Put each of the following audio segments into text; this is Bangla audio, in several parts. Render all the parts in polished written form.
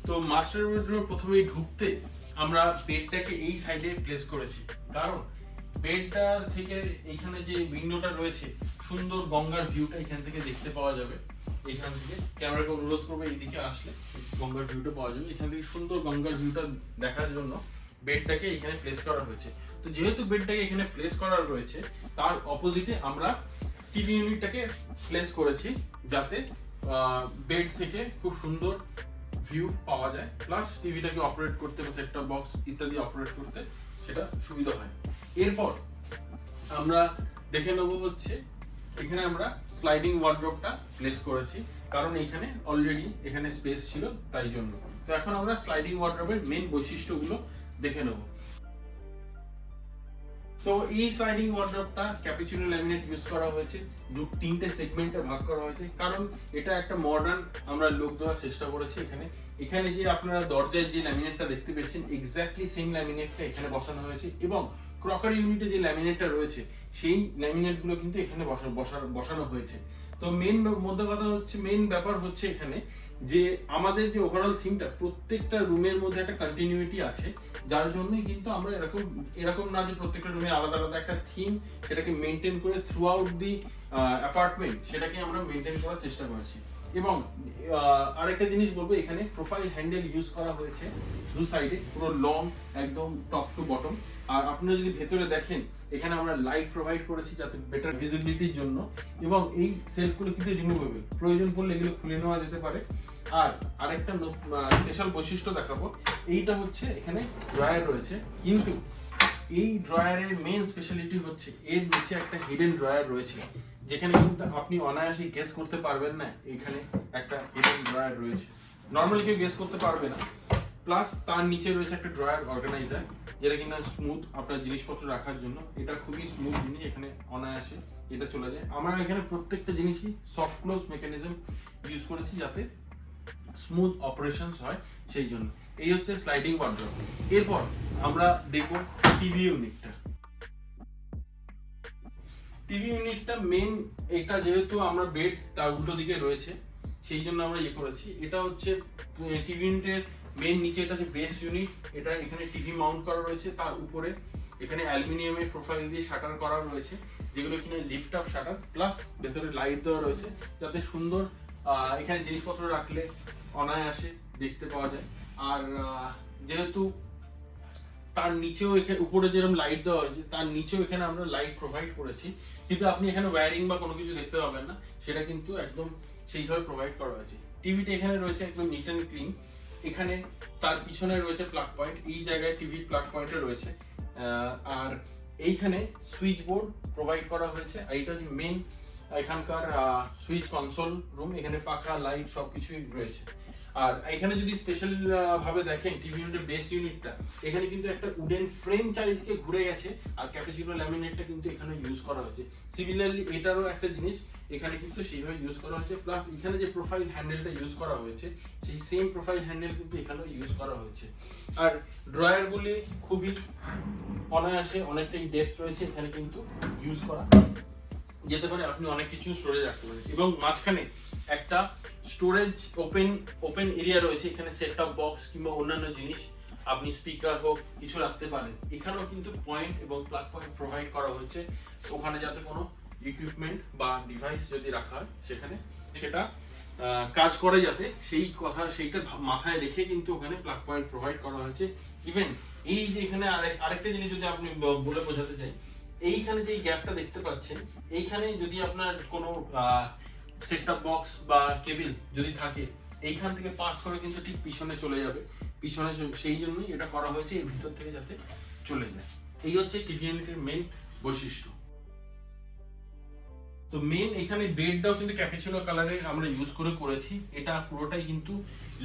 তো মাস্টার বেডরুমে প্রথমেই ঢুকতে আমরা বেডটাকে এই সাইডে প্লেস করেছি, কারণ বেডটা থেকে এইখানে যে উইন্ডোটা রয়েছে সুন্দর গঙ্গার ভিউটা এখান থেকে দেখতে পাওয়া যাবে। এখান থেকে ক্যামেরাকে অনুরোধ করবে এইদিকে আসলে গঙ্গার ভিউটা পাওয়া যাবে। এখান থেকে সুন্দর গঙ্গার ভিউটা দেখার জন্য বেডটাকে এখানে প্লেস করা হয়েছে। তো যেহেতু বেডটাকে এখানে প্লেস করা রয়েছে, তার অপোজিটে আমরা টিভি ইউনিটটাকে প্লেস করেছি, যাতে বেড থেকে খুব সুন্দর ভিউ পাওয়া যায়, প্লাস টিভিটাকে অপারেট করতে বা সেট টপ বক্স ইত্যাদি অপারেট করতে সেটা সুবিধা হয়। এরপর আমরা দেখে নেব হচ্ছে এখানে আমরা স্লাইডিং ওয়ার্ড্রপটা প্লেস করেছি, কারণ এখানে অলরেডি এখানে স্পেস ছিল তাই জন্য। তো এখন আমরা স্লাইডিং ওয়ার্ড্রপের মেইন বৈশিষ্ট্যগুলো দেখে নেব। তো এই স্লাইডিং ওয়ার্ড্রপটা ক্যাপুচিনো ল্যামিনেট ইউজ করা হয়েছে, তিনটে সেগমেন্টে ভাগ করা হয়েছে, কারণ এটা একটা মডার্ন আমরা লুক দেওয়ার চেষ্টা করেছি। এখানে যে আপনারা দরজায় যে ল্যামিনেটটা দেখতে পেয়েছেন এক্স্যাক্টলি সেম ল্যামিনেটটা এখানে বসানো হয়েছে, এবং ক্রকারি ইউনিটে যে ল্যামিনেটটা রয়েছে সেই ল্যামিনেটগুলো কিন্তু এখানে বসানো হয়েছে। তো মেইন ব্যাপার হচ্ছে এখানে যে আমাদের যে ওভারঅল থিমটা প্রত্যেকটা রুমের মধ্যে একটা কন্টিনিউইটি আছে, যার জন্যই কিন্তু আমরা এরকম না যে প্রত্যেকটা রুমে আলাদা আলাদা একটা থিম, সেটাকে মেনটেন করে থ্রু আউট দি অ্যাপার্টমেন্ট সেটাকে আমরা মেনটেন করার চেষ্টা করেছি। এবং আরেকটা জিনিস বলবো, এখানে প্রোফাইল হ্যান্ডেল ইউজ করা হয়েছে দু সাইডে, পুরো লং একদম টপ টু বটম। আর আপনারা যদি ভেতরে দেখেন এখানে আমরা লাইট প্রোভাইড করেছি যাতে বেটার ভিজিবিলিটির জন্য, এবং এই সেলফগুলো কিন্তু রিমুভেবল, প্রয়োজন পড়লে এগুলো খুলে নেওয়া যেতে পারে। আর আরেকটা স্পেশাল বৈশিষ্ট্য দেখাবো, এইটা হচ্ছে এখানে ড্রয়ার রয়েছে, কিন্তু এই ড্রয়ারের মেইন স্পেশালিটি হচ্ছে এর নিচে একটা হিডেন ড্রয়ার রয়েছে, যেখানে কিন্তু আপনি অনায়াসেই গেস করতে পারবেন না এখানে একটা হিডেন ড্রয়ার রয়েছে, নর্মালি কেউ গেস করতে পারবে না। প্লাস তার নিচে রয়েছে একটা ড্রয়ার অর্গানাইজার, যেটা কিনা স্মুথ আপনার জিনিসপত্র রাখার জন্য। এটা খুবই স্মুথ জিনিস, এখানে অনায়াসে এটা চলে যায়। আমরা এখানে প্রত্যেকটা জিনিসই সফট ক্লোজ মেকানিজম ইউজ করেছি যাতে স্মুথ অপারেশনস হয়, সেই জন্য। এই হচ্ছে স্লাইডিং ওয়ার্ড্রপ। এরপর আমরা দেখব টিভি ইউনিটটা। টিভি ইউনিটটা মেইন, এটা যেহেতু আমরা বেড তার উল্টো দিকে রয়েছে সেই জন্য আমরা করেছি। এটা হচ্ছে টিভি ইউনিটের মেইন নিচে এটা যে বেস ইউনিট, এটা এখানে টিভি মাউন্ট করা রয়েছে, তার উপরে এখানে অ্যালুমিনিয়ামের প্রোফাইল দিয়ে শাটার করা রয়েছে, যেগুলো কিনা লিফট আপ শাটার, প্লাস ভেতরে লাইট দেওয়া রয়েছে যাতে সুন্দর এখানে জিনিসপত্র রাখলে অনায়াসে দেখতে পাওয়া যায়। আর যেহেতু তার নিচেও এখানে উপরে যেরকম লাইট দেওয়া হয়েছে তার নিচেও এখানে আমরা লাইট প্রোভাইড করেছি, কিন্তু আপনি এখানে ওয়্যারিং বা কোনো কিছু দেখতে পাবেন না, সেটা কিন্তু একদম সেইভাবে প্রোভাইড করা হয়েছে। টিভিটা এখানে রয়েছে একদম নিট অ্যান্ড ক্লিন। এখানে তার পিছনে রয়েছে প্লাগ পয়েন্ট, এই জায়গায় টিভির প্লাগ পয়েন্টে রয়েছে। আর এইখানে সুইচ বোর্ড প্রোভাইড করা হয়েছে। এইটা হচ্ছে মেন এখানকার সুইচ কনসোল রুম, এখানে পাখা লাইট সবকিছুই রয়েছে। আর এখানে যদি স্পেশাল ভাবে দেখেন টিভি ইউনিটের বেস ইউনিটটা, এখানে কিন্তু একটা উডেন ফ্রেম চারিদিকে ঘুরে গেছে, আর ক্যাপুচিনো ল্যামিনেটটা কিন্তু এখানে ইউজ করা হয়েছে। সিমিলারলি এটারও একটা জিনিস এখানে কিন্তু সেইভাবে ইউজ করা হয়েছে, প্লাস এখানে যে প্রোফাইল হ্যান্ডেলটা ইউজ করা হয়েছে সেই সেম প্রোফাইল হ্যান্ডেল কিন্তু এখানেও ইউজ করা হয়েছে। আর ড্রয়ারগুলি খুবই অনায়াসে, অনেকটাই ডেপথ রয়েছে, এখানে কিন্তু ইউজ করা যেতে পারে, আপনি অনেক কিছু স্টোরেজ রাখতে পারেন। এবং মাঝখানে একটা স্টোরেজ ওপেন এরিয়া রয়েছে, এখানে সেট টপ বক্স কিংবা অন্যান্য জিনিস আপনি স্পিকার হোক কিছু রাখতে পারেন। এখানেও কিন্তু পয়েন্ট এবং প্লাগ পয়েন্ট প্রোভাইড করা হচ্ছে, ওখানে যাতে কোনো ইকুইপমেন্ট বা ডিভাইস যদি রাখা হয় সেখানে সেটা কাজ করে, যাতে সেইটা মাথায় রেখে কিন্তু ওখানে প্লাগ পয়েন্ট প্রোভাইড করা হয়েছে। ইভেন এই যে এখানে আরেকটা জিনিস যদি আপনি বলে বোঝাতে চাই, এইখানে যে গ্যাপটা দেখতে পাচ্ছেন, এইখানে যদি আপনার কোনো সেট টপ বক্স বা কেবিল যদি থাকে, এইখান থেকে পাস করে কিন্তু ঠিক পিছনে চলে যাবে, সেই জন্যই এটা করা হয়েছে, এর ভিতর থেকে যাতে চলে যায়। এই হচ্ছে টিভি ইউনিটের মেইন বৈশিষ্ট্য। তো মেইন এখানে বেডটাও কিন্তু ক্যাপুচিনো কালারের আমরা ইউজ করেছি। এটা পুরোটাই কিন্তু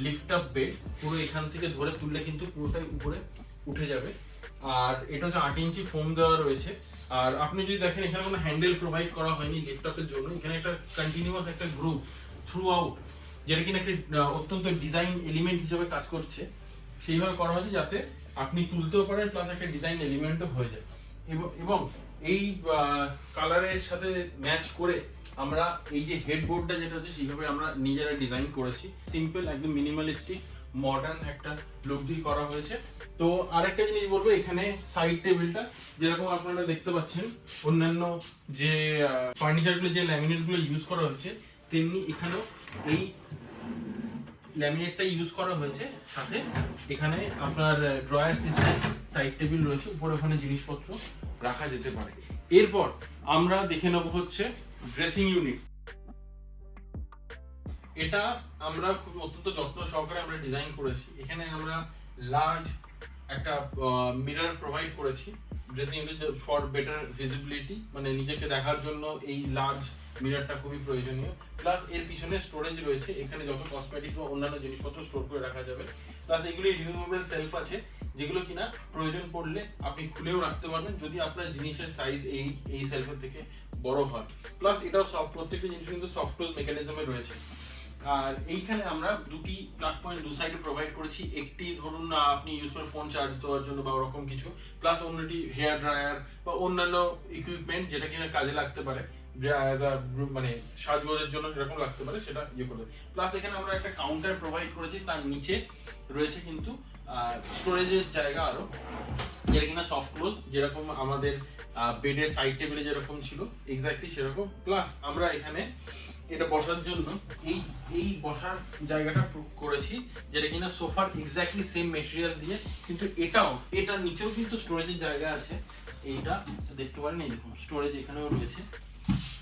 লিফট আপ বেড, পুরো এখান থেকে ধরে তুললে কিন্তু পুরোটাই উপরে উঠে যাবে। আর এটা হচ্ছে 8 ইঞ্চি ফোম দেওয়া রয়েছে। আর আপনি যদি দেখেন এখানে কোনো হ্যান্ডেল প্রোভাইড করা হয়নি লিফট আপের জন্য, এখানে একটা কন্টিনিউয়াস একটা গ্রুপ থ্রু আউট, যেটা কিনা একটা অত্যন্ত ডিজাইন এলিমেন্ট হিসেবে কাজ করছে, সেইভাবে করা হয়েছে যাতে আপনি তুলতেও পারেন, প্লাস একটা ডিজাইন এলিমেন্টও হয়ে যায়। এবং এই কালারের সাথে ম্যাচ করে আমরা এই যে হেডবোর্ডটা যেটা হচ্ছে সেইভাবে আমরা নিজেরা ডিজাইন করেছি। সিম্পল একদম মিনিমালিস্টিক মডার্ন একটা লুক দিয়ে করা হয়েছে। তো আরেকটা জিনিস বলবো, এখানে সাইড টেবিলটা যেরকম আপনারা দেখতে পাচ্ছেন অন্যান্য যে ফার্নিচারগুলো যে ল্যামিনেটগুলো ইউজ করা হয়েছে, তেমনি এখানেও এই ল্যামিনেটটা ইউজ করা হয়েছে। সাথে এখানে আপনার ড্রয়ার সিস্টেম সাইড টেবিল রয়েছে, উপরে ওখানে জিনিসপত্র রাখা যেতে পারে। এরপর আমরা দেখে নেব হচ্ছে ড্রেসিং ইউনিট। এটা আমরা খুব অত্যন্ত যত্ন সহকারে আমরা ডিজাইন করেছি। এখানে আমরা লার্জ একটা মিরর প্রোভাইড করেছি dressing unit for better visibility, মানে নিজেকে দেখার জন্য এই লার্জ মিররটা খুবই প্রয়োজনীয়। প্লাস এর পিছনে স্টোরেজ রয়েছে, এখানে যত কসমেটিক্স বা অন্যান্য জিনিসপত্র স্টোর করে রাখা যাবে। প্লাস এগুলি রিমুভেবল সেলফ আছে, যেগুলো কিনা প্রয়োজন পড়লে আপনি খুলেও রাখতে পারবেন যদি আপনার জিনিসের সাইজ এই সেলফের থেকে বড় হয়। প্লাস এটাও প্রত্যেকটা জিনিস কিন্তু সফট ক্লোজ মেকানিজমে রয়েছে। আর এইখানে আমরা দুটি প্লাগ পয়েন্ট দু সাইডে প্রোভাইড করেছি। একটি ধরুন আপনি ইউজ করে ফোন চার্জ দেওয়ার জন্য বা ওরকম কিছু, প্লাস অন্যটি হেয়ার ড্রায়ার বা অন্যান্য ইকুইপমেন্ট যেটা কিনা কাজে লাগতে পারে, মানে সাজগোজের জন্য যেরকম লাগতে পারে সেটা ইয়ে করবে। প্লাস এখানে আমরা একটা কাউন্টার প্রোভাইড করেছি, তার নিচে রয়েছে কিন্তু স্টোরেজের জায়গা আরো, যেটা কিনা সফট ক্লোজ, যেরকম আমাদের বেডের সাইড টেবিলে যেরকম ছিল এক্স্যাক্টলি সেরকম। প্লাস আমরা এখানে এটা বসার জন্য এই বসার জায়গাটা করেছি, যেটা কিনা সোফার এক্স্যাক্টলি সেম মেটেরিয়াল দিয়ে, কিন্তু এটার নিচেও কিন্তু স্টোরেজের জায়গা আছে। এইটা দেখতে পারেন, এই দেখুন স্টোরেজ এখানেও রয়েছে।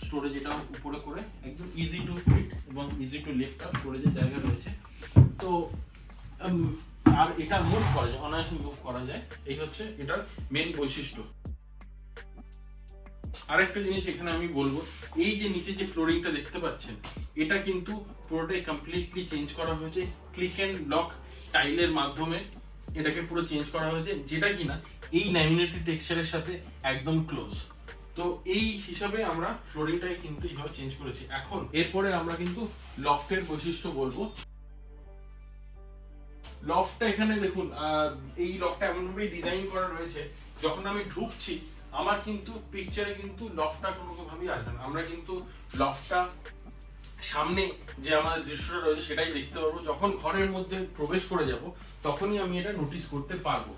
স্টোরেজ এটা উপরে করে একদম ইজি টু ফিট এবং ইজি টু লিফট আপ স্টোরেজের জায়গা রয়েছে। তো আর এটা মুভ করা যায়, অনায়াসে মুভ করা যায়, এই হচ্ছে এটার মেন বৈশিষ্ট্য। আরেকটা জিনিস এখানে আমি বলবো, এই যে নিচে যে ফ্লোরিংটা দেখতে পাচ্ছেন, এটা কিন্তু পুরোটাই কমপ্লিটলি চেঞ্জ করা হয়েছে ক্লিক এন্ড লক টাইলের মাধ্যমে। এটাকে পুরো চেঞ্জ করা হয়েছে, যেটা কিনা এই ল্যামিনেটেড টেক্সচারের সাথে একদম ক্লোজ। তো এই হিসাবে আমরা ফ্লোরিংটাকে কিন্তু এইভাবে চেঞ্জ করেছি। এখন এরপরে আমরা কিন্তু লফটের বৈশিষ্ট্য বলবো। লফটটা এখানে দেখুন, এই লফটটা এমনভাবে ডিজাইন করা রয়েছে, যখন আমি ঢুকছি আমার কিন্তু পিকচারে কিন্তু লফটটা কোনোভাবেই আসবে না। আমরা কিন্তু লফটটা সামনে যে আমাদের দৃশ্যটা রয়েছে সেটাই দেখতে পারবো। যখন ঘরের মধ্যে প্রবেশ করে যাব তখনই আমি এটা নোটিস করতে পারবো।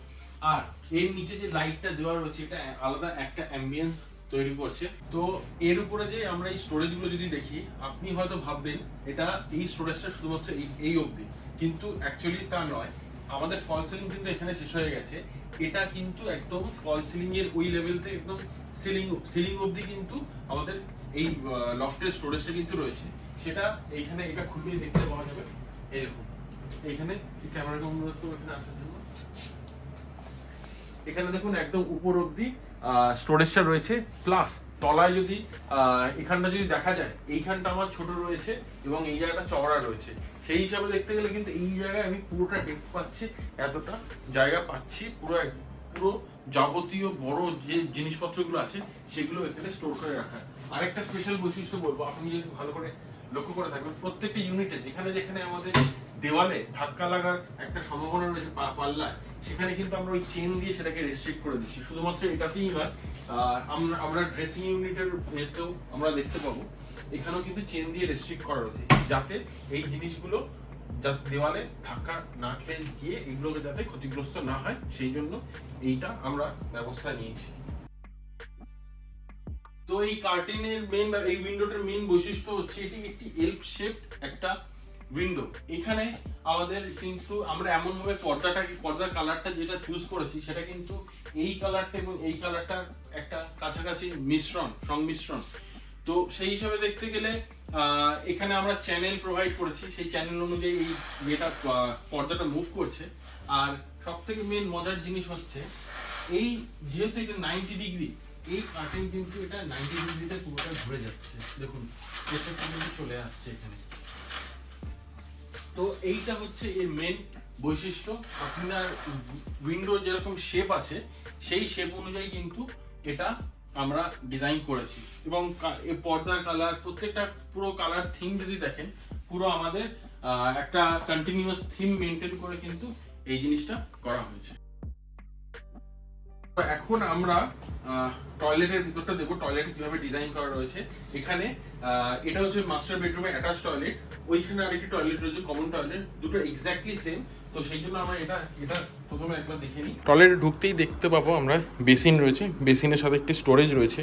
আর এর নিচে যে লাইটটা দেওয়া রয়েছে, এটা আলাদা একটা অ্যাম্বিয়েন্স তৈরি করছে। তো এর উপরে যে আমরা এই স্টোরেজগুলো যদি দেখি, আপনি হয়তো ভাববেন এটা এই স্টোরেজটা শুধুমাত্র এই অবধি, কিন্তু অ্যাকচুয়ালি তা নয়। আমাদের ফল সিলিং কিন্তু এখানে শেষ হয়ে গেছে। এটা কিন্তু একদম ফল সিলিং এর ওই লেভেল থেকে একদম সিলিং অবধি কিন্তু আমাদের এই লফটের স্টোরেজটা কিন্তু রয়েছে। সেটা এইখানে এটা খুলে দেখতে পাওয়া যাবে। এরকম এইখানে ক্যামেরাকে অনুরোধ করবো এখানে আসার জন্য। এখানে দেখুন একদম উপর অবধি স্টোরেজটা রয়েছে। প্লাস তলায় যদি এখানটা যদি দেখা যায়, এইখানটা আমার ছোট রয়েছে এবং এই জায়গাটা চওড়া রয়েছে। সেই হিসাবে দেখতে গেলে কিন্তু এই জায়গায় আমি পুরোটা ডেপথ পাচ্ছি, এতটা জায়গা পাচ্ছি, পুরো যাবতীয় বড় যে জিনিসপত্রগুলো আছে সেগুলো এখানে স্টোর করে রাখা। আরেকটা স্পেশাল বৈশিষ্ট্য বলবো, আপনি যদি ভালো করে লক্ষ্য করে থাকবেন, প্রত্যেকটা ইউনিটে যেখানে যেখানে আমাদের দেওয়ালে ধাক্কা লাগার একটা সম্ভাবনা রয়েছে পাল্লায়, সেখানে কিন্তু আমরা ওই চেন দিয়ে সেটাকে রেস্ট্রিক্ট করে দিচ্ছি। শুধুমাত্র এটাতেই নয়, আমরা ড্রেসিং ইউনিটের এতেও আমরা দেখতে পাবো এখানেও কিন্তু চেন দিয়ে রেস্ট্রিক্ট করা রয়েছে, যাতে এই জিনিসগুলো দেওয়ালে ধাক্কা না খেয়ে গিয়ে এগুলোকে যাতে ক্ষতিগ্রস্ত না হয়, সেই জন্য এইটা আমরা ব্যবস্থা নিয়েছি। তো এই কার্টেনের এই উইন্ডোটার মেইন বৈশিষ্ট্য হচ্ছে এটি একটি এলপ শেপড একটা উইন্ডো। এখানে আমাদের কিন্তু আমরা এমন ভাবে পর্দার কালারটা যেটা চুজ করেছি, সেটা কিন্তু এই কালারটা এবং এই কালারটার একটা কাছাকাছি সংমিশ্রণ। তো সেই হিসাবে দেখতে গেলে এখানে আমরা চ্যানেল প্রোভাইড করেছি, সেই চ্যানেল অনুযায়ী এই যেটা পর্দাটা মুভ করছে। আর সব থেকে মেন মজার জিনিস হচ্ছে, এই যেহেতু এটা 90 ডিগ্রি, এই কার্টেন কিন্তু এটা 90 ডিগ্রিতে পুরোটা ঘুরে যাচ্ছে। দেখুন এটা কিন্তু চলে আসছে এখানে। তো এইটা হচ্ছে এর মেন বৈশিষ্ট্য। আপনার উইন্ডো যেরকম শেপ আছে সেই শেপ অনুযায়ী কিন্তু এটা আমরা ডিজাইন করেছি। এবং পর্দার কালার, প্রত্যেকটা পুরো কালার থিম যদি দেখেন, পুরো আমাদের একটা কন্টিনিউয়াস থিম মেনটেন করে কিন্তু এই জিনিসটা করা হয়েছে। তো এখন আমরা টয়লেটের ভিতরটা দেখবো টয়লেট কিভাবে ডিজাইন করা রয়েছে। এখানে এটা হচ্ছে মাস্টার বেডরুমে অ্যাটাচ টয়লেট, ওইখানে আরেকটি টয়লেট রয়েছে কমন টয়লেট, দুটো এক্স্যাক্টলি সেম। তো সেই জন্য আমরা এটা প্রথমে একবার দেখে নিই। টয়লেটে ঢুকতেই দেখতে পাবো আমরা বেসিন রয়েছে, বেসিনের সাথে একটি স্টোরেজ রয়েছে,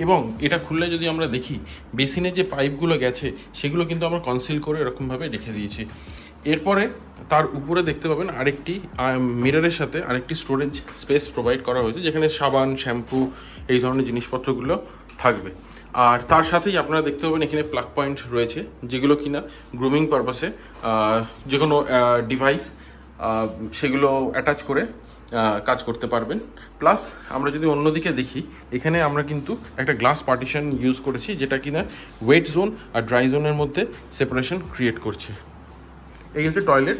এবং এটা খুললে যদি আমরা দেখি বেসিনের যে পাইপগুলো গেছে সেগুলো কিন্তু আমরা কনসিল করে এরকমভাবে রেখে দিয়েছি। এরপরে তার উপরে দেখতে পাবেন আরেকটি মিররের সাথে আরেকটি স্টোরেজ স্পেস প্রোভাইড করা হয়েছে, যেখানে সাবান, শ্যাম্পু, এই ধরনের জিনিসপত্রগুলো থাকবে। আর তার সাথেই আপনারা দেখতে পাবেন এখানে প্লাগ পয়েন্ট রয়েছে, যেগুলো কিনা গ্রুমিং পারপাসে যে কোনো ডিভাইস সেগুলো অ্যাটাচ করে কাজ করতে পারবেন। প্লাস আমরা যদি অন্যদিকে দেখি, এখানে আমরা কিন্তু একটা গ্লাস পার্টিশন ইউজ করেছি, যেটা কিনা ওয়েট জোন আর ড্রাই জোনের মধ্যে সেপারেশন ক্রিয়েট করছে। এই হচ্ছে টয়লেট।